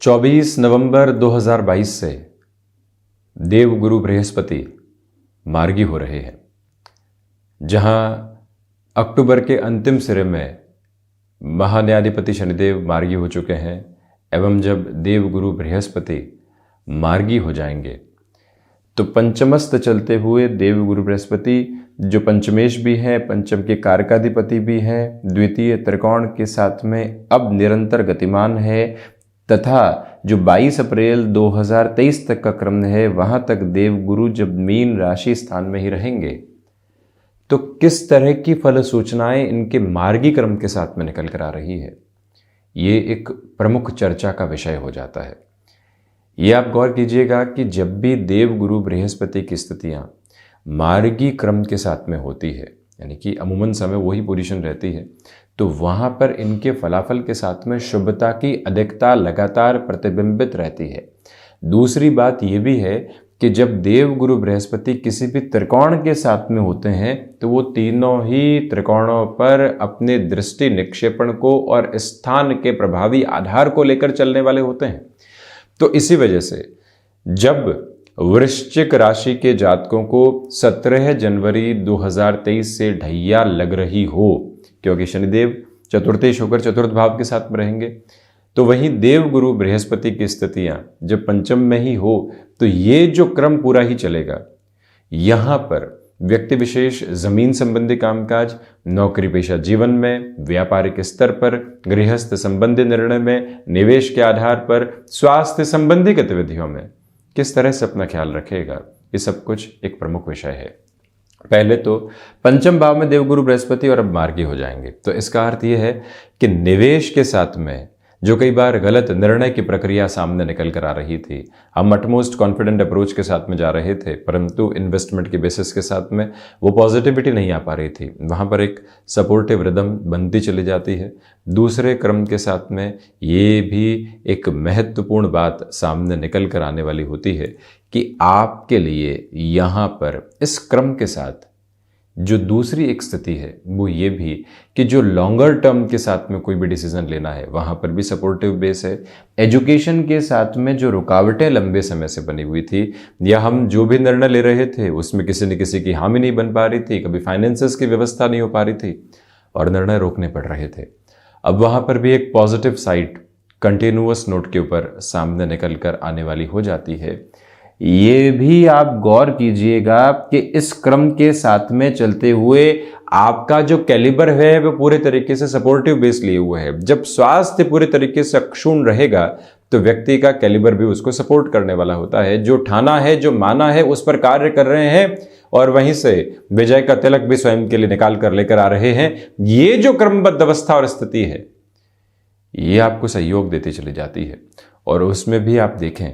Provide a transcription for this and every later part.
24 नवंबर 2022 से देवगुरु बृहस्पति मार्गी हो रहे हैं। जहां अक्टूबर के अंतिम सिरे में महान्याधिपति शनिदेव मार्गी हो चुके हैं एवं जब देवगुरु बृहस्पति मार्गी हो जाएंगे तो पंचमस्त चलते हुए देवगुरु बृहस्पति जो पंचमेश भी हैं, पंचम के कारकाधिपति भी हैं, द्वितीय त्रिकोण के साथ में अब निरंतर गतिमान है तथा जो 22 अप्रैल 2023 तक का क्रम है वहां तक देवगुरु जब मीन राशि स्थान में ही रहेंगे तो किस तरह की फल सूचनाएं इनके मार्गी क्रम के साथ में निकल कर आ रही है, ये एक प्रमुख चर्चा का विषय हो जाता है। ये आप गौर कीजिएगा कि जब भी देवगुरु बृहस्पति की स्थितियां मार्गी क्रम के साथ में होती है, यानी कि अमूमन समय वही पोजीशन रहती है, तो वहां पर इनके फलाफल के साथ में शुभता की अधिकता लगातार प्रतिबिंबित रहती है। दूसरी बात यह भी है कि जब देवगुरु बृहस्पति किसी भी त्रिकोण के साथ में होते हैं तो वो तीनों ही त्रिकोणों पर अपने दृष्टि निक्षेपण को और स्थान के प्रभावी आधार को लेकर चलने वाले होते हैं। तो इसी वजह से जब वृश्चिक राशि के जातकों को 17 जनवरी 2023 से ढैया लग रही हो, क्योंकि शनिदेव चतुर्थेश होकर चतुर्थ भाव के साथ में रहेंगे, तो वहीं देवगुरु बृहस्पति की स्थितियां जब पंचम में ही हो तो ये जो क्रम पूरा ही चलेगा। यहां पर व्यक्ति विशेष जमीन संबंधी कामकाज, नौकरी पेशा जीवन में, व्यापारिक स्तर पर, गृहस्थ संबंधी निर्णय में, निवेश के आधार पर, स्वास्थ्य संबंधी गतिविधियों में किस तरह से अपना ख्याल रखेगा, ये सब कुछ एक प्रमुख विषय है। पहले तो पंचम भाव में देवगुरु बृहस्पति और अब मार्गी हो जाएंगे, तो इसका अर्थ यह है कि निवेश के साथ में जो कई बार गलत निर्णय की प्रक्रिया सामने निकल कर आ रही थी, हम अटमोस्ट कॉन्फिडेंट अप्रोच के साथ में जा रहे थे परंतु इन्वेस्टमेंट के बेसिस के साथ में वो पॉजिटिविटी नहीं आ पा रही थी, वहाँ पर एक सपोर्टिव रिदम बनती चली जाती है। दूसरे क्रम के साथ में ये भी एक महत्वपूर्ण बात सामने निकल कर आने वाली होती है कि आपके लिए यहाँ पर इस क्रम के साथ जो दूसरी एक स्थिति है वो ये भी कि जो लॉन्गर टर्म के साथ में कोई भी डिसीजन लेना है वहाँ पर भी सपोर्टिव बेस है। एजुकेशन के साथ में जो रुकावटें लंबे समय से बनी हुई थी या हम जो भी निर्णय ले रहे थे उसमें किसी न किसी की हामी नहीं बन पा रही थी, कभी फाइनेंसेस की व्यवस्था नहीं हो पा रही थी और निर्णय रोकने पड़ रहे थे, अब वहाँ पर भी एक पॉजिटिव साइड कंटिन्यूअस नोट के ऊपर सामने निकल कर आने वाली हो जाती है। ये भी आप गौर कीजिएगा कि इस क्रम के साथ में चलते हुए आपका जो कैलिबर है वो पूरे तरीके से सपोर्टिव बेस लिए हुए है। जब स्वास्थ्य पूरे तरीके से अक्षुण्ण रहेगा तो व्यक्ति का कैलिबर भी उसको सपोर्ट करने वाला होता है। जो ठाना है, जो माना है, उस पर कार्य कर रहे हैं और वहीं से विजय का तिलक भी स्वयं के लिए निकाल कर लेकर आ रहे हैं। ये जो क्रमबद्ध अवस्था और स्थिति है ये आपको सहयोग देती चली जाती है। और उसमें भी आप देखें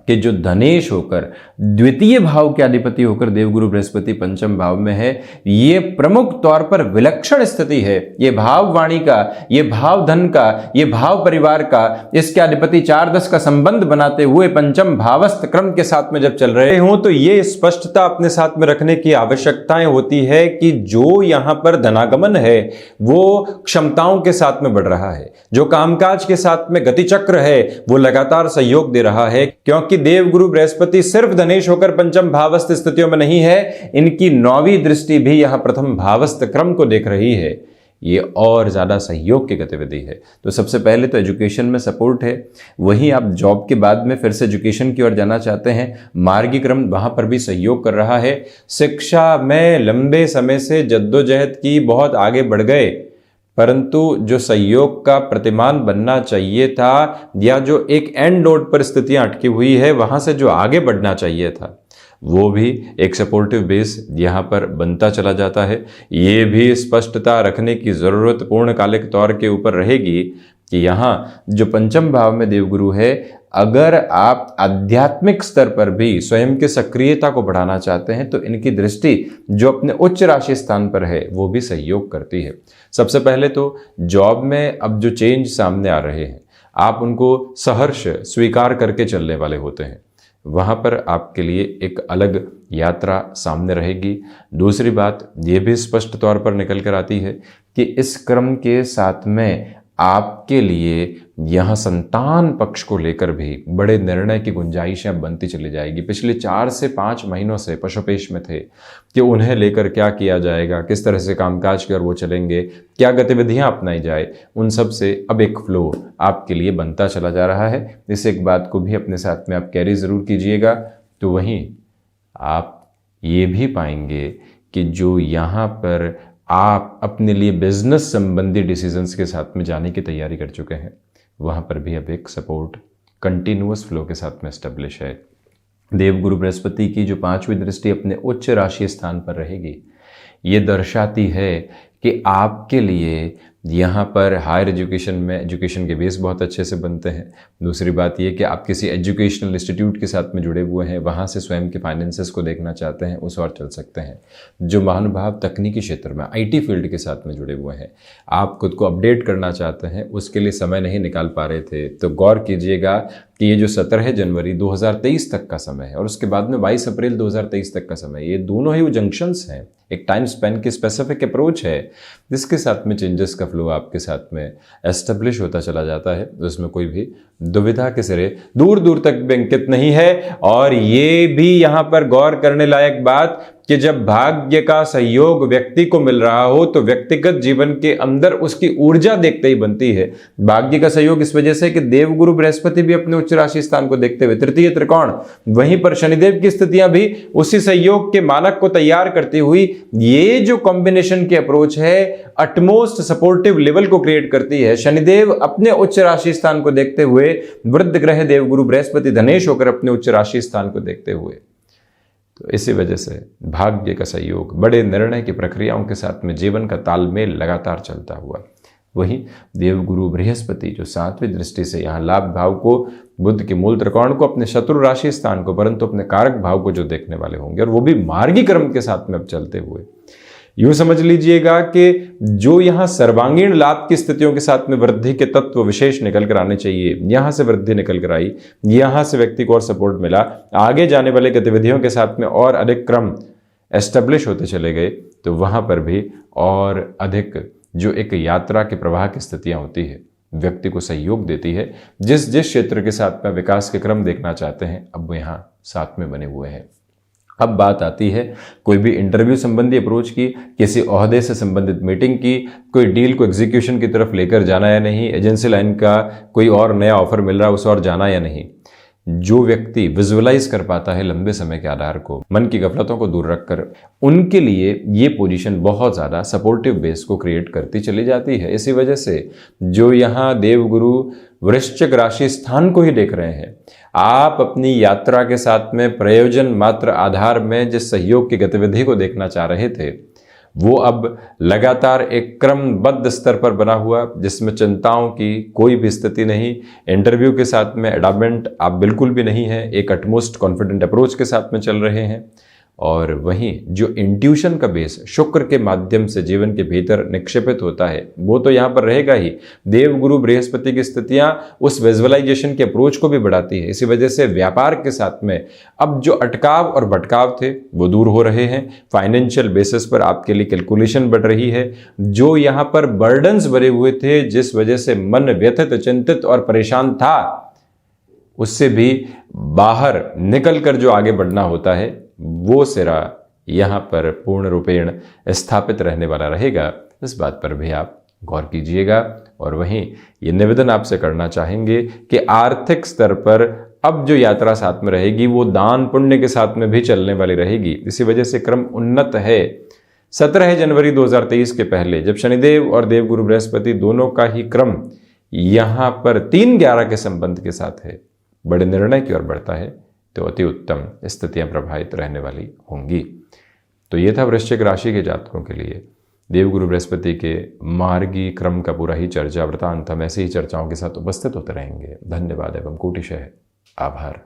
कि जो धनेश होकर द्वितीय भाव के अधिपति होकर देवगुरु बृहस्पति पंचम भाव में है, ये प्रमुख तौर पर विलक्षण स्थिति है। ये भाव वाणी का, ये भाव धन का, ये भाव परिवार का, इसके अधिपति 4-10 का संबंध बनाते हुए पंचम भावस्थ क्रम के साथ में जब चल रहे हों तो ये स्पष्टता अपने साथ में रखने की आवश्यकताएं होती है कि जो यहां पर धनागमन है वो क्षमताओं के साथ में बढ़ रहा है, जो कामकाज के साथ में गति चक्र है वो लगातार सहयोग दे रहा है। क्योंकि देवगुरु बृहस्पति सिर्फ धनेश होकर पंचम भावस्थ स्थितियों में नहीं है, इनकी 9वीं दृष्टि भी यहां प्रथम भावस्थ क्रम को देख रही है। ये और ज्यादा सहयोग की गतिविधि है। तो सबसे पहले तो एजुकेशन में सपोर्ट है, वहीं आप जॉब के बाद में फिर से एजुकेशन की ओर जाना चाहते हैं, मार्गी क्रम वहां पर भी सहयोग कर रहा है। शिक्षा में लंबे समय से जद्दोजहद की, बहुत आगे बढ़ गए परंतु जो सहयोग का प्रतिमान बनना चाहिए था या जो एक एंड नोड पर स्थितियां अटकी हुई है वहां से जो आगे बढ़ना चाहिए था वो भी एक सपोर्टिव बेस यहाँ पर बनता चला जाता है। ये भी स्पष्टता रखने की ज़रूरत पूर्णकालिक तौर के ऊपर रहेगी कि यहाँ जो पंचम भाव में देवगुरु है, अगर आप आध्यात्मिक स्तर पर भी स्वयं की सक्रियता को बढ़ाना चाहते हैं तो इनकी दृष्टि जो अपने उच्च राशि स्थान पर है वो भी सहयोग करती है। सबसे पहले तो जॉब में अब जो चेंज सामने आ रहे हैं आप उनको सहर्ष स्वीकार करके चलने वाले होते हैं, वहाँ पर आपके लिए एक अलग यात्रा सामने रहेगी। दूसरी बात ये भी स्पष्ट तौर पर निकल कर आती है कि इस क्रम के साथ में आपके लिए यहाँ संतान पक्ष को लेकर भी बड़े निर्णय की गुंजाइश अब बनती चली जाएगी। पिछले 4 से 5 महीनों से पशुपेश में थे कि उन्हें लेकर क्या किया जाएगा, किस तरह से कामकाज की ओर वो चलेंगे, क्या गतिविधियां अपनाई जाए, उन सब से अब एक फ्लो आपके लिए बनता चला जा रहा है। इस एक बात को भी अपने साथ में आप कैरी ज़रूर कीजिएगा। तो वहीं आप ये भी पाएंगे कि जो यहाँ पर आप अपने लिए बिजनेस संबंधी डिसीजंस के साथ में जाने की तैयारी कर चुके हैं, वहाँ पर भी अब एक सपोर्ट कंटिन्यूअस फ्लो के साथ में एस्टेब्लिश है। देवगुरु बृहस्पति की जो 5वीं दृष्टि अपने उच्च राशि स्थान पर रहेगी, ये दर्शाती है कि आपके लिए यहाँ पर हायर एजुकेशन में एजुकेशन के बेस बहुत अच्छे से बनते हैं। दूसरी बात ये कि आप किसी एजुकेशनल इंस्टीट्यूट के साथ में जुड़े हुए हैं, वहाँ से स्वयं के फाइनेंसेस को देखना चाहते हैं, उस और चल सकते हैं। जो महानुभाव तकनीकी क्षेत्र में आईटी फील्ड के साथ में जुड़े हुए हैं, आप खुद को अपडेट करना चाहते हैं, उसके लिए समय नहीं निकाल पा रहे थे, तो गौर कीजिएगा कि ये जो 17 जनवरी 2023 तक का समय है और उसके बाद में 22 अप्रैल 2023 तक का समय, ये दोनों ही वो जंक्शंस हैं, एक टाइम स्पेन की स्पेसिफिक अप्रोच है जिसके साथ में चेंजेस का फ्लो आपके साथ में एस्टेब्लिश होता चला जाता है। उसमें कोई भी दुविधा के सिरे दूर दूर तक भी अंकित नहीं है। और ये भी यहाँ पर गौर करने लायक बात कि जब भाग्य का सहयोग व्यक्ति को मिल रहा हो तो व्यक्तिगत जीवन के अंदर उसकी ऊर्जा देखते ही बनती है। भाग्य का सहयोग इस वजह से कि देवगुरु बृहस्पति भी अपने उच्च राशि स्थान को देखते हुए तृतीय त्रिकोण, वहीं पर शनिदेव की स्थितियां भी उसी सहयोग के मानक को तैयार करती हुई ये जो कॉम्बिनेशन की अप्रोच है अटमोस्ट सपोर्टिव लेवल को क्रिएट करती है। शनिदेव अपने उच्च राशि स्थान को देखते हुए, वृद्ध ग्रह देवगुरु बृहस्पति धनेश होकर अपने उच्च राशि स्थान को देखते हुए, तो इसी वजह से भाग्य का सहयोग, बड़े निर्णय की प्रक्रियाओं के साथ में जीवन का तालमेल लगातार चलता हुआ। वहीं देवगुरु बृहस्पति जो 7वीं दृष्टि से यहाँ लाभ भाव को, बुध के मूल त्रिकोण को, अपने शत्रु राशि स्थान को, परंतु अपने कारक भाव को जो देखने वाले होंगे, और वो भी मार्गी क्रम के साथ में अब चलते हुए, यूं समझ लीजिएगा कि जो यहां सर्वांगीण लाभ की स्थितियों के साथ में वृद्धि के तत्व विशेष निकल कर आने चाहिए, यहां से वृद्धि निकल कर आई, यहां से व्यक्ति को और सपोर्ट मिला, आगे जाने वाले गतिविधियों के साथ में और अधिक क्रम एस्टेब्लिश होते चले गए, तो वहां पर भी और अधिक जो एक यात्रा के प्रवाह की स्थितियां होती है, व्यक्ति को सहयोग देती है। जिस जिस क्षेत्र के साथ में विकास के क्रम देखना चाहते हैं, अब वो यहाँ साथ में बने हुए हैं। अब बात आती है कोई भी इंटरव्यू संबंधी अप्रोच की, किसी ओहदे से संबंधित मीटिंग की, कोई डील को एग्जीक्यूशन की तरफ लेकर जाना या नहीं, एजेंसी लाइन का कोई और नया ऑफर मिल रहा है उस और जाना या नहीं। जो व्यक्ति विजुअलाइज कर पाता है लंबे समय के आधार को, मन की गफलतों को दूर रखकर, उनके लिए ये पोजीशन बहुत ज़्यादा सपोर्टिव बेस को क्रिएट करती चली जाती है। इसी वजह से जो यहाँ देवगुरु वृश्चिक राशि स्थान को ही देख रहे हैं, आप अपनी यात्रा के साथ में प्रयोजन मात्र आधार में जिस सहयोग की गतिविधि को देखना चाह रहे थे, वो अब लगातार एक क्रमबद्ध स्तर पर बना हुआ, जिसमें चिंताओं की कोई भी स्थिति नहीं। इंटरव्यू के साथ में एडामेंट आप बिल्कुल भी नहीं है, एक अटमोस्ट कॉन्फिडेंट अप्रोच के साथ में चल रहे हैं। और वहीं जो इंट्यूशन का बेस शुक्र के माध्यम से जीवन के भीतर निक्षेपित होता है, वो तो यहाँ पर रहेगा ही। देवगुरु बृहस्पति की स्थितियाँ उस विजुअलाइजेशन के अप्रोच को भी बढ़ाती है। इसी वजह से व्यापार के साथ में अब जो अटकाव और भटकाव थे वो दूर हो रहे हैं। फाइनेंशियल बेसिस पर आपके लिए कैलकुलेशन बढ़ रही है। जो यहाँ पर बर्डन्स भरे हुए थे, जिस वजह से मन व्यथित, चिंतित और परेशान था, उससे भी बाहर निकल कर जो आगे बढ़ना होता है, वो सिरा यहाँ पर पूर्ण रूपेण स्थापित रहने वाला रहेगा। इस बात पर भी आप गौर कीजिएगा। और वहीं ये निवेदन आपसे करना चाहेंगे कि आर्थिक स्तर पर अब जो यात्रा साथ में रहेगी वो दान पुण्य के साथ में भी चलने वाली रहेगी। इसी वजह से क्रम उन्नत है। 17 जनवरी 2023 के पहले जब शनिदेव और देवगुरु बृहस्पति दोनों का ही क्रम यहाँ पर 3-11 के संबंध के साथ है, बड़े निर्णय की ओर बढ़ता है, तो अति उत्तम स्थितियां प्रभावित रहने वाली होंगी। तो ये था वृश्चिक राशि के जातकों के लिए देवगुरु बृहस्पति के मार्गी क्रम का पूरा ही चर्चा वृतांत हम ऐसी ही चर्चाओं के साथ उपस्थित होते रहेंगे। धन्यवाद एवं कोटिशः आभार।